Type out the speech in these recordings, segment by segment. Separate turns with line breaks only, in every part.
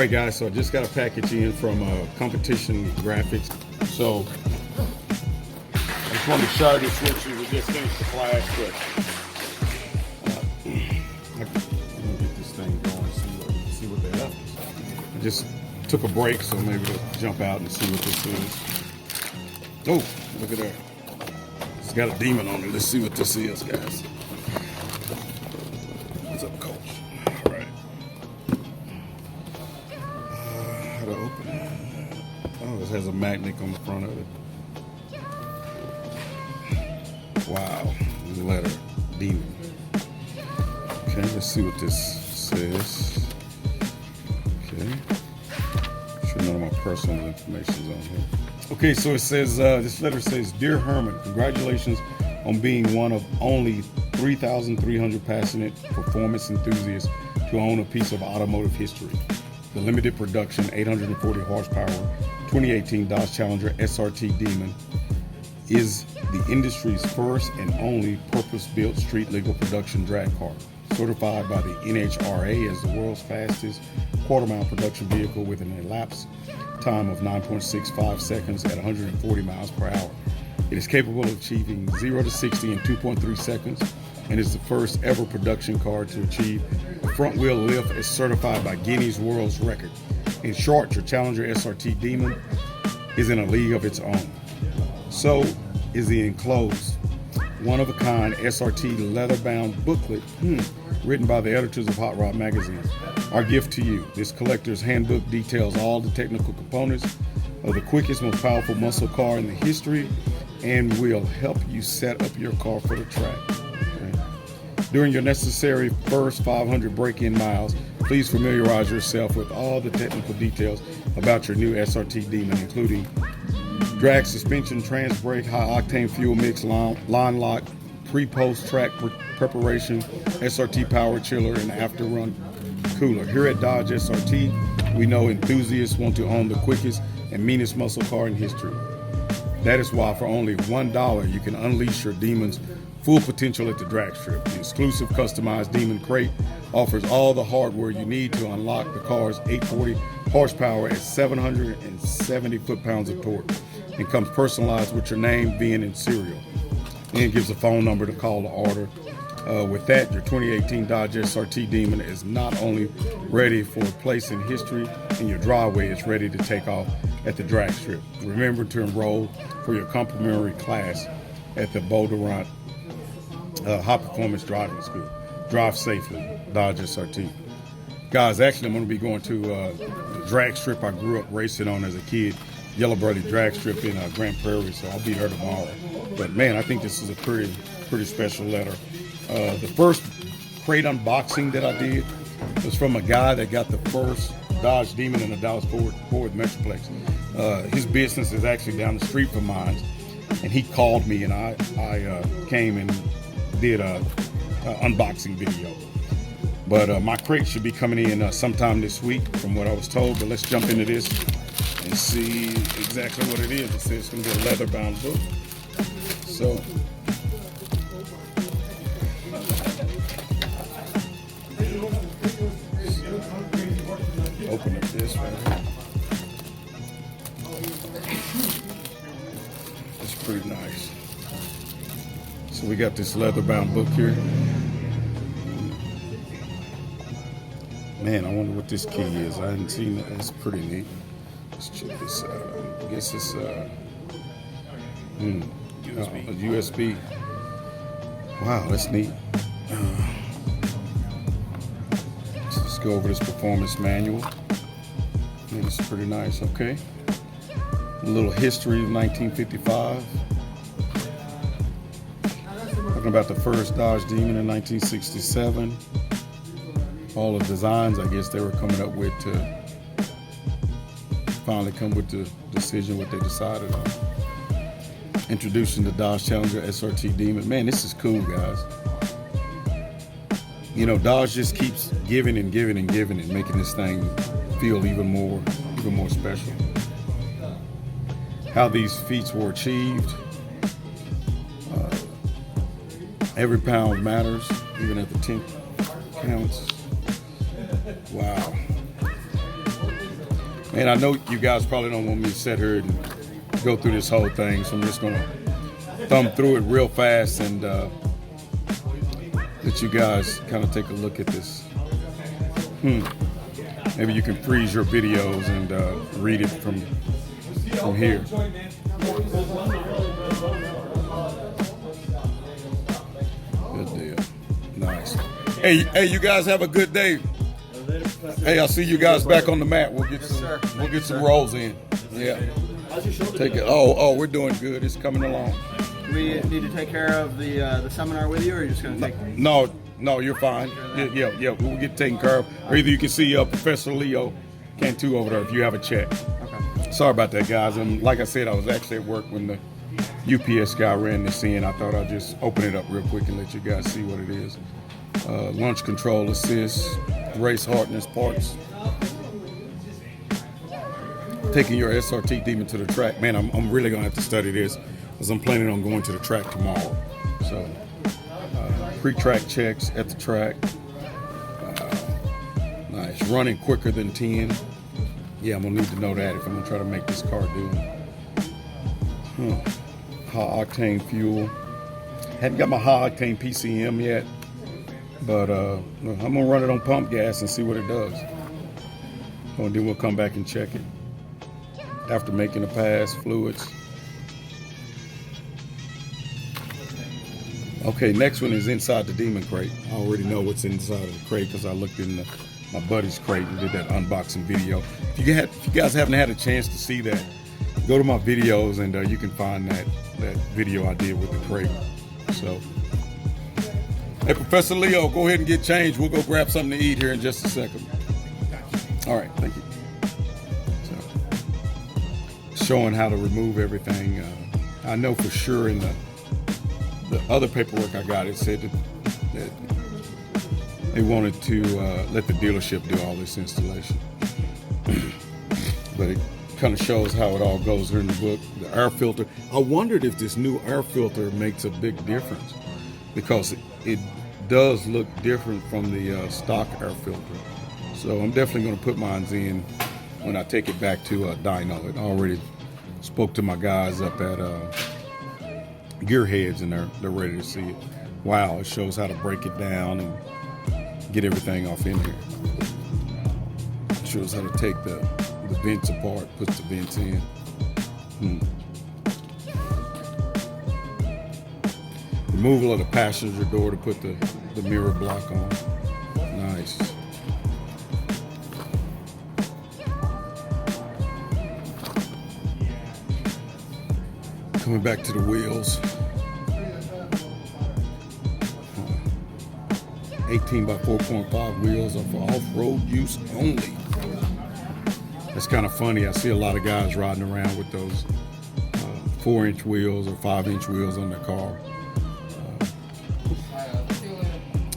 right, guys, so I just got a package in from Competition Graphics. So I just wanted to show this with you. We just finished the class, but I'm gonna get this thing going and see what they have. I just took a break, so maybe to jump out and see what this is. Oh, look at that. It's got a demon on it. Let's see what this is, guys. What's up, Coach? All right. How to open it? Oh, this has a magnet on the front of it. Wow, the letter demon. Okay, let's see what this says. Okay, sure none of my personal information is on here. Okay, so it says, this letter says, Dear Herman, congratulations on being one of only 3,300 passionate performance enthusiasts to own a piece of automotive history. The limited production 840 horsepower 2018 Dodge Challenger SRT Demon is the industry's first and only purpose-built street legal production drag car, certified by the NHRA as the world's fastest quarter-mile production vehicle with an elapsed time of 9.65 seconds at 140 miles per hour. It is capable of achieving 0 to 60 in 2.3 seconds and is the first ever production car to achieve a front wheel lift as certified by Guinness World Record. In short, your Challenger SRT Demon is in a league of its own. So is the enclosed one-of-a-kind SRT leather-bound booklet written by the editors of Hot Rod Magazine. Our gift to you. This collector's handbook details all the technical components of the quickest, most powerful muscle car in the history and will help you set up your car for the track. Okay. During your necessary first 500 break-in miles, please familiarize yourself with all the technical details about your new SRT Demon, including drag suspension, trans brake, high-octane fuel mix, line lock, pre-post track preparation, SRT power chiller, and after-run cooler. Here at Dodge SRT, we know enthusiasts want to own the quickest and meanest muscle car in history. That is why for only $1, you can unleash your Demon's full potential at the drag strip. The exclusive customized Demon crate offers all the hardware you need to unlock the car's 840 horsepower at 770 foot-pounds of torque, and comes personalized with your name, VIN, and serial. And gives a phone number to call to order. With that, your 2018 Dodge SRT Demon is not only ready for a place in history in your driveway, it's ready to take off at the drag strip. Remember to enroll for your complimentary class at the Bouldurant High Performance Driving School. Drive safely, Dodge SRT. Guys, actually I'm going to be going to the drag strip I grew up racing on as a kid, Yellow Brother drag strip in Grand Prairie, so I'll be there tomorrow. But man, I think this is a pretty special letter. The first crate unboxing that I did was from a guy that got the first Dodge Demon in the Dallas Ford Metroplex. His business is actually down the street from mine, and he called me, and I came and did a unboxing video. But my crate should be coming in sometime this week, from what I was told. But let's jump into this and see exactly what it is. It says it's going to be a leather-bound book. So. Open up this right here. It's pretty nice. So we got this leather-bound book here. Man, I wonder what this key is. I hadn't seen it. That's pretty neat. Let's check this out. I guess it's a USB. Wow, that's neat. Let's go over this performance manual. And it's pretty nice. Okay. A little history of 1955. Talking about the first Dodge Demon in 1967. All the designs, I guess, they were coming up with to finally come with the decision what they decided on. Introducing the Dodge Challenger SRT Demon. Man, this is cool, guys. You know, Dodge just keeps giving and giving and giving and making this thing feel even more special. How these feats were achieved. Every pound matters, even at the 10 counts. Wow. And I know you guys probably don't want me to sit here and go through this whole thing, so I'm just gonna thumb through it real fast and let you guys kind of take a look at this. Maybe you can freeze your videos and read it from here. Good deal. Nice. Hey, you guys have a good day. Hey, I'll see you guys back on the mat. We'll get some rolls in. Yeah. Take it. Oh, we're doing good. It's coming along.
Do we need to take care of the seminar with you, or are you just going to take?
No, you're fine. Yeah. We'll get taken care of. Or either you can see Professor Leo Cantu over there if you have a check.
Okay.
Sorry about that, guys. And like I said, I was actually at work when the UPS guy ran this in. I thought I'd just open it up real quick and let you guys see what it is. Launch control assist, race hardness parts. Taking your SRT Demon to the track. Man, I'm really gonna have to study this because I'm planning on going to the track tomorrow. So pre-track checks at the track. Nice, running quicker than 10. Yeah, I'm gonna need to know that if I'm gonna try to make this car do it. High octane fuel. Hadn't got my high octane PCM yet, but I'm gonna run it on pump gas and see what it does. And then we'll come back and check it after making a pass. Fluids. Okay, next one is inside the Demon crate. I already know what's inside of the crate because I looked in my buddy's crate and did that unboxing video. If you guys haven't had a chance to see that, go to my videos and you can find that video I did with the crate. So, hey, Professor Leo, go ahead and get changed. We'll go grab something to eat here in just a second. All right, thank you. So, showing how to remove everything. I know for sure in the other paperwork I got, it said that they wanted to let the dealership do all this installation. But it kind of shows how it all goes here in the book. The air filter. I wondered if this new air filter makes a big difference because it does look different from the stock air filter. So I'm definitely going to put mine in when I take it back to dyno. I already spoke to my guys up at Gearheads and they're ready to see it. Wow, it shows how to break it down and get everything off in here. It shows how to take the vents apart, puts the vents in. Removal of the passenger door to put the mirror block on. Nice. Coming back to the wheels. 18 by 4.5 wheels are for off-road use only. It's kind of funny. I see a lot of guys riding around with those 4-inch wheels or 5-inch wheels on their car.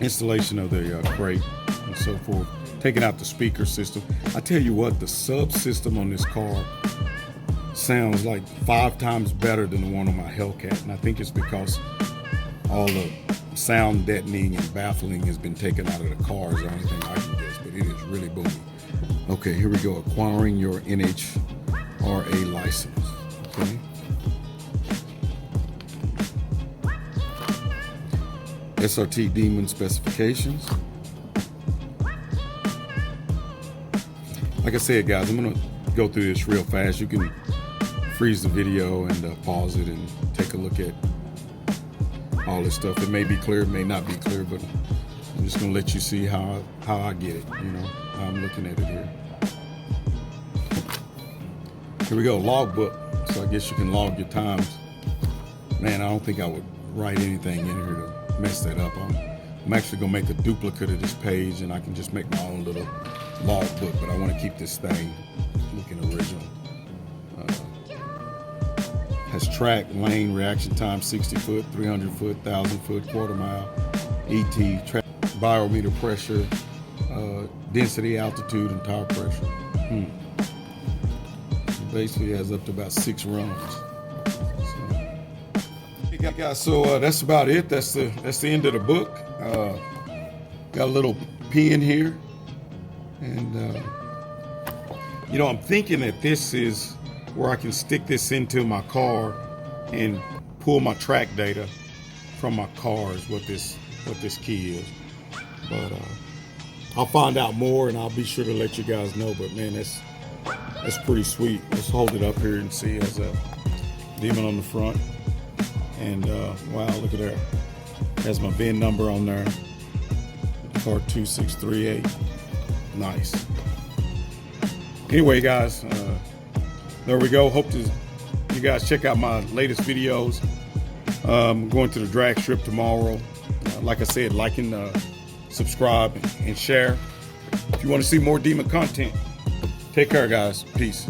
Installation of the crate and so forth. Taking out the speaker system. I tell you what, the subsystem on this car sounds like 5 times better than the one on my Hellcat, and I think it's because all the sound deadening and baffling has been taken out of the car is the only thing I can guess, but it is really booming. Okay, here we go. Acquiring your NHRA license. Okay. SRT Demon specifications. Like I said, guys, I'm gonna go through this real fast. You can freeze the video and pause it and take a look at all this stuff. It may be clear, it may not be clear, but I'm just gonna let you see how I get it, how I'm looking at it here. Here we go, logbook. So I guess you can log your times. Man, I don't think I would write anything in here to mess that up. I'm actually gonna make a duplicate of this page and I can just make my own little logbook, but I wanna keep this thing looking original. Has track, lane, reaction time, 60 foot, 300 foot, 1,000 foot, quarter mile, ET, track, barometer pressure, density, altitude, and tire pressure. Basically has up to about 6 runs. So that's about it. That's the end of the book. Got a little pen here, and You know, I'm thinking that this is where I can stick this into my car and pull my track data from my car is what this key is. But I'll find out more and I'll be sure to let you guys know. But man, that's pretty sweet. Let's hold it up here and see. It has a demon on the front. And wow, look at that. Has my VIN number on there. Car 2638. Nice. Anyway, guys, there we go. Hope you guys check out my latest videos. I'm going to the drag strip tomorrow. Like I said, like and subscribe and share. If you want to see more Demon content, take care, guys. Peace.